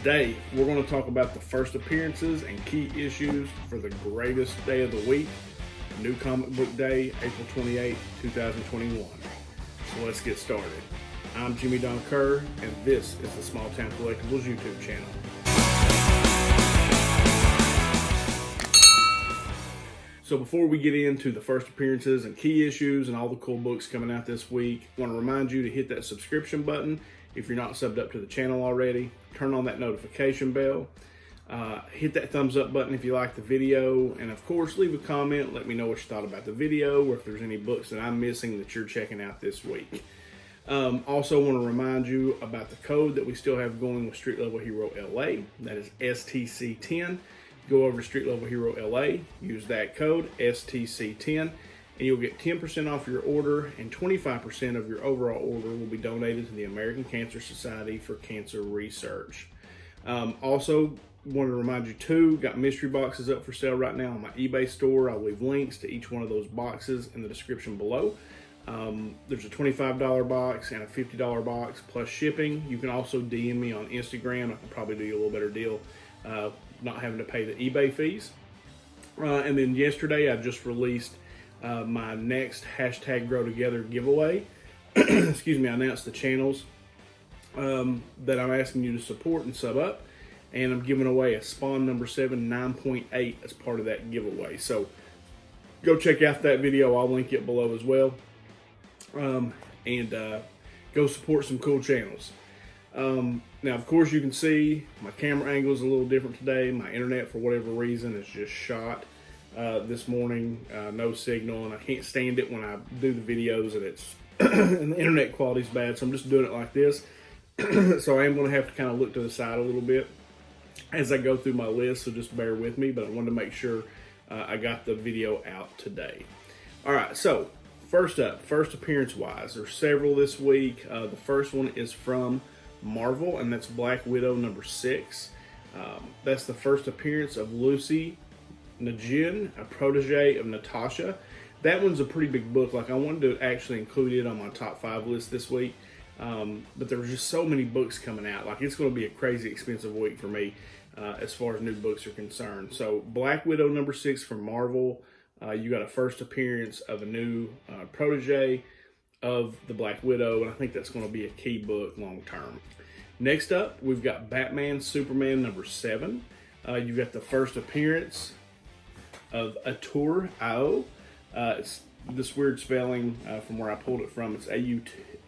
Today, we're going to talk about the first appearances and key issues for the greatest day of the week, New Comic Book Day, April 28, 2021. So let's get started. I'm Jimmy Don Kerr, and this is the SmallTown Collectibles YouTube channel. So before we get into the first appearances and key issues and all the cool books coming out this week, I want to remind you to hit that subscription button if you're not subbed up to the channel already. Turn on that notification bell. Hit that thumbs up button if you like the video. And of course, leave a comment. Let me know what you thought about the video or if there's any books that I'm missing that you're checking out this week. Also want to remind you about the code that we still have going with Street Level Hero LA. That is STC10. Go over to Street Level Hero LA, use that code STC10, and you'll get 10% off your order, and 25% of your overall order will be donated to the American Cancer Society for cancer research. Also, wanted to remind you too, got mystery boxes up for sale right now on my eBay store. I'll leave links to each one of those boxes in the description below. There's a $25 box and a $50 box plus shipping. You can also DM me on Instagram. I can probably do you a little better deal, not having to pay the eBay fees. And then yesterday I just released my next hashtag Grow Together giveaway. Excuse me, I announced the channels that I'm asking you to support and sub up, and I'm giving away a Spawn number 7 9.8 as part of that giveaway. So go check out that video. I'll link it below as well. And go support some cool channels. Now, of course, you can see my camera angle is a little different today. My internet, for whatever reason, is just shot this morning. No signal, and I can't stand it when I do the videos and it's and the internet quality is bad. So I'm just doing it like this. So I am going to have to kind of look to the side a little bit as I go through my list. So just bear with me. But I wanted to make sure I got the video out today. All right. So first up, first appearance wise, there's several this week. The first one is from Marvel, and that's Black Widow number 6. That's the first appearance of Lucy Najin, a protege of Natasha. That one's a pretty big book. Like, I wanted to actually include it on my top 5 list this week, but there were just so many books coming out. Like, it's going to be a crazy expensive week for me as far as new books are concerned. So Black Widow number 6 from Marvel. You got a first appearance of a new protege of the Black Widow, and I think that's going to be a key book long term. Next up, we've got Batman Superman number 7. You've got the first appearance of Auteur Io. It's this weird spelling from where I pulled it from. It's AUTEUR.io.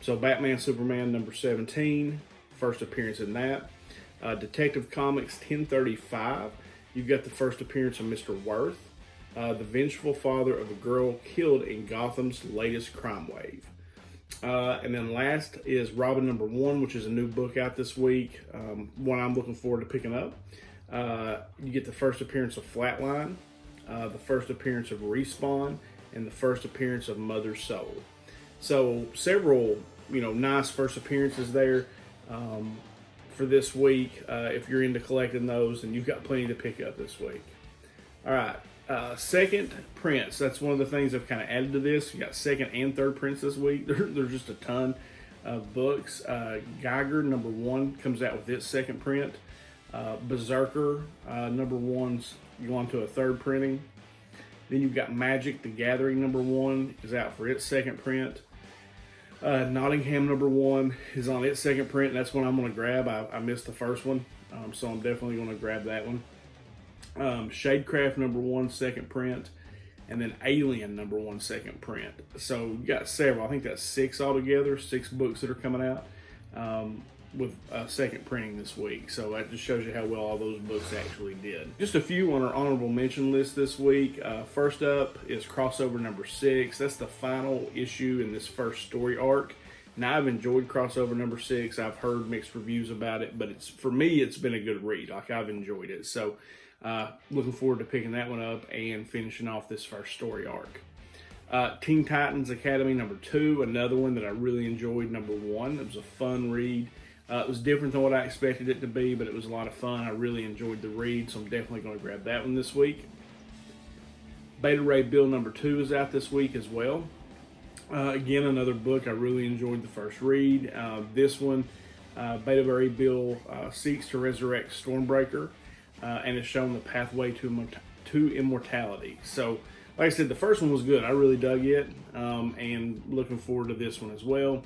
So Batman Superman number 17, first appearance in that. Detective Comics 1035. You've got the first appearance of Mr. Worth, the vengeful father of a girl killed in Gotham's latest crime wave. And then last is Robin number 1, which is a new book out this week, one I'm looking forward to picking up. You get the first appearance of Flatline, the first appearance of Respawn, and the first appearance of Mother's Soul. So several, nice first appearances there for this week. If you're into collecting those, and you've got plenty to pick up this week. All right. Second prints. That's one of the things I've kind of added to this. You got second and third prints this week. There's just a ton of books. Geiger number 1 comes out with its second print. Berserker number 1's going to a third printing. Then you've got Magic the Gathering number 1 is out for its second print. Nottingham number 1 is on its second print, and that's one I'm going to grab. I missed the first one, so I'm definitely going to grab that one. Shadecraft number 1 second print, and then Alien number 1 second print. So you got several. I think that's 6 altogether, 6 books that are coming out with second printing this week. So that just shows you how well all those books actually did. Just a few on our honorable mention list this week. First up is Crossover number 6. That's the final issue in this first story arc. Now, I've enjoyed Crossover number 6. I've heard mixed reviews about it, but for me, it's been a good read. Like, I've enjoyed it. So looking forward to picking that one up and finishing off this first story arc. Teen Titans Academy number 2, another one that I really enjoyed number 1. It was a fun read. It was different than what I expected it to be, but it was a lot of fun. I really enjoyed the read, so I'm definitely going to grab that one this week. Beta Ray Bill number 2 is out this week as well. Again, another book I really enjoyed the first read. This one, Beta Berry Bill seeks to resurrect Stormbreaker and is shown the pathway to immortality. So, like I said, the first one was good. I really dug it, and looking forward to this one as well.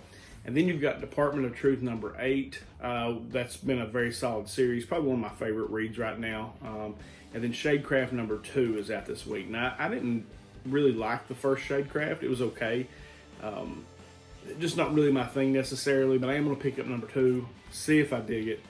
And then you've got Department of Truth number 8. That's been a very solid series, probably one of my favorite reads right now. And then Shadecraft number 2 is out this week. Now, I didn't really like the first Shadecraft. It was okay. Just not really my thing necessarily, but I am going to pick up number 2, see if I dig it,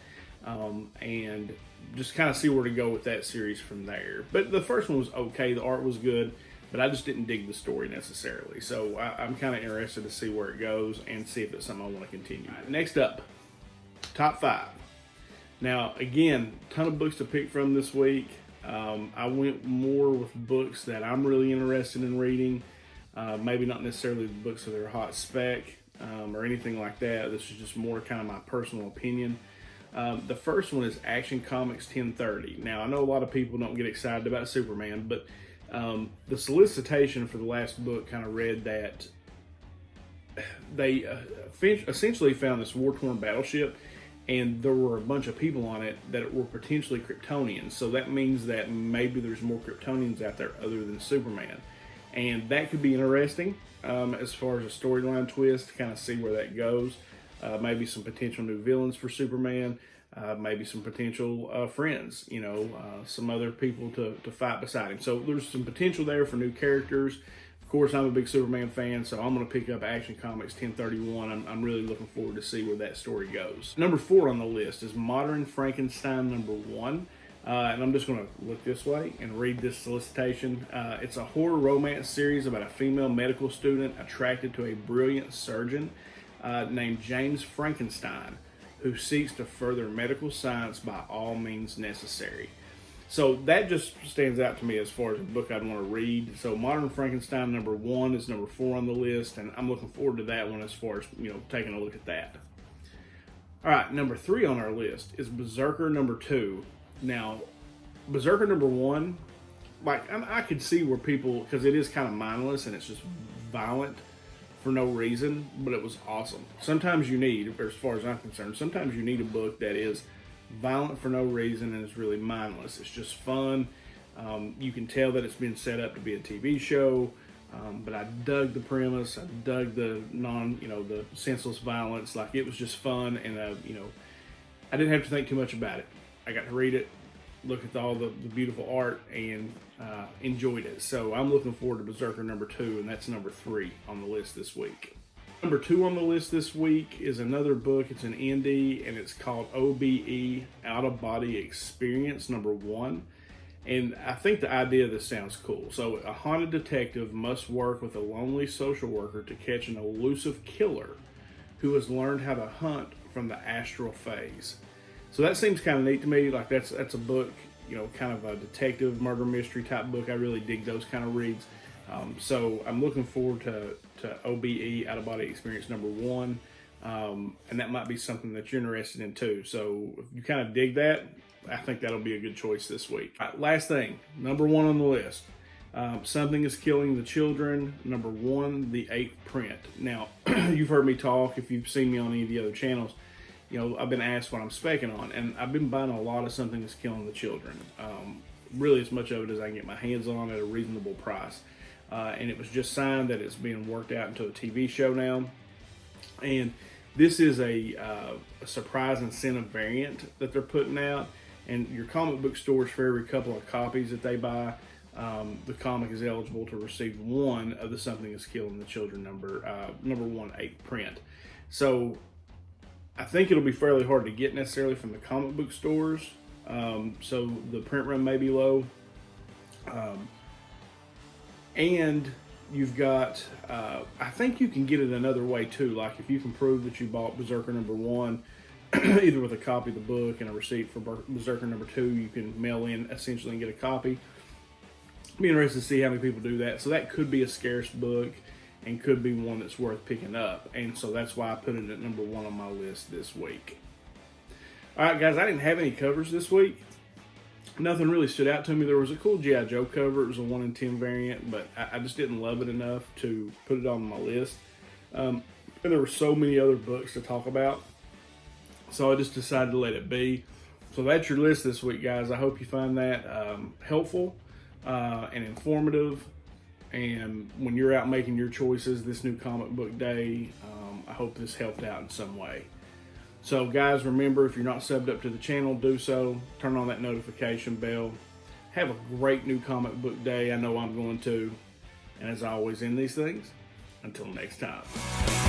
and just kind of see where to go with that series from there. But the first one was okay. The art was good, but I just didn't dig the story necessarily. So I'm kind of interested to see where it goes and see if it's something I want to continue. Right, next up, top 5. Now, again, ton of books to pick from this week. I went more with books that I'm really interested in reading. Maybe not necessarily the books that are hot spec or anything like that. This is just more kind of my personal opinion. The first one is Action Comics 1030. Now, I know a lot of people don't get excited about Superman, but the solicitation for the last book kind of read that they essentially found this war-torn battleship, and there were a bunch of people on it that were potentially Kryptonians. So that means that maybe there's more Kryptonians out there other than Superman. And that could be interesting as far as a storyline twist, to kind of see where that goes. Maybe some potential new villains for Superman, maybe some potential friends, some other people to fight beside him. So there's some potential there for new characters. Of course, I'm a big Superman fan, so I'm going to pick up Action Comics 1031. I'm really looking forward to see where that story goes. Number 4 on the list is Modern Frankenstein number 1. And I'm just going to look this way and read this solicitation. It's a horror romance series about a female medical student attracted to a brilliant surgeon named James Frankenstein, who seeks to further medical science by all means necessary. So that just stands out to me as far as a book I'd want to read. So Modern Frankenstein number 1 is number 4 on the list, and I'm looking forward to that one as far as, taking a look at that. All right, number 3 on our list is Berserker number 2. Now, Berserker number 1, I could see where people, because it is kind of mindless and it's just violent for no reason, but it was awesome. Sometimes you need, or as far as I'm concerned, sometimes you need a book that is violent for no reason and is really mindless. It's just fun. You can tell that it's been set up to be a TV show, but I dug the premise. I dug the the senseless violence. Like, it was just fun, and I didn't have to think too much about it. I got to read it, look at all the beautiful art, and enjoyed it. So I'm looking forward to Berserker number 2, and that's number 3 on the list this week. Number 2 on the list this week is another book. It's an indie, and it's called OBE, Out of Body Experience number 1. And I think the idea of this sounds cool. So a haunted detective must work with a lonely social worker to catch an elusive killer who has learned how to hunt from the astral phase. So that seems kind of neat to me. Like, that's a book, kind of a detective murder mystery type book. I really dig those kind of reads. So I'm looking forward to OBE, Out of Body Experience number 1. And that might be something that you're interested in too. So if you kind of dig that, I think that'll be a good choice this week. All right, last thing, number 1 on the list. Something is Killing the Children, number 1, the 8th print. Now, you've heard me talk, if you've seen me on any of the other channels, I've been asked what I'm specking on, and I've been buying a lot of Something Is Killing the Children. Really as much of it as I can get my hands on at a reasonable price. And it was just signed that it's being worked out into a TV show now. And this is a surprise incentive variant that they're putting out. And your comic book stores, for every couple of copies that they buy, the comic is eligible to receive 1 of the Something Is Killing the Children number 1 8th print. So I think it'll be fairly hard to get necessarily from the comic book stores. So the print run may be low. And you've got, I think you can get it another way too. Like, if you can prove that you bought Berserker number 1, either with a copy of the book and a receipt for Berserker number 2, you can mail in essentially and get a copy. Be interested to see how many people do that. So that could be a scarce book and could be one that's worth picking up. And so that's why I put it at number 1 on my list this week. All right, guys, I didn't have any covers this week. Nothing really stood out to me. There was a cool G.I. Joe cover. It was a 1 in 10 variant, but I just didn't love it enough to put it on my list. And there were so many other books to talk about, so I just decided to let it be. So that's your list this week, guys. I hope you find that helpful and informative. And when you're out making your choices this new comic book day, I hope this helped out in some way. So guys, remember, if you're not subbed up to the channel, do so. Turn on that notification bell. Have a great new comic book day. I know I'm going to. And as I always end these things, until next time.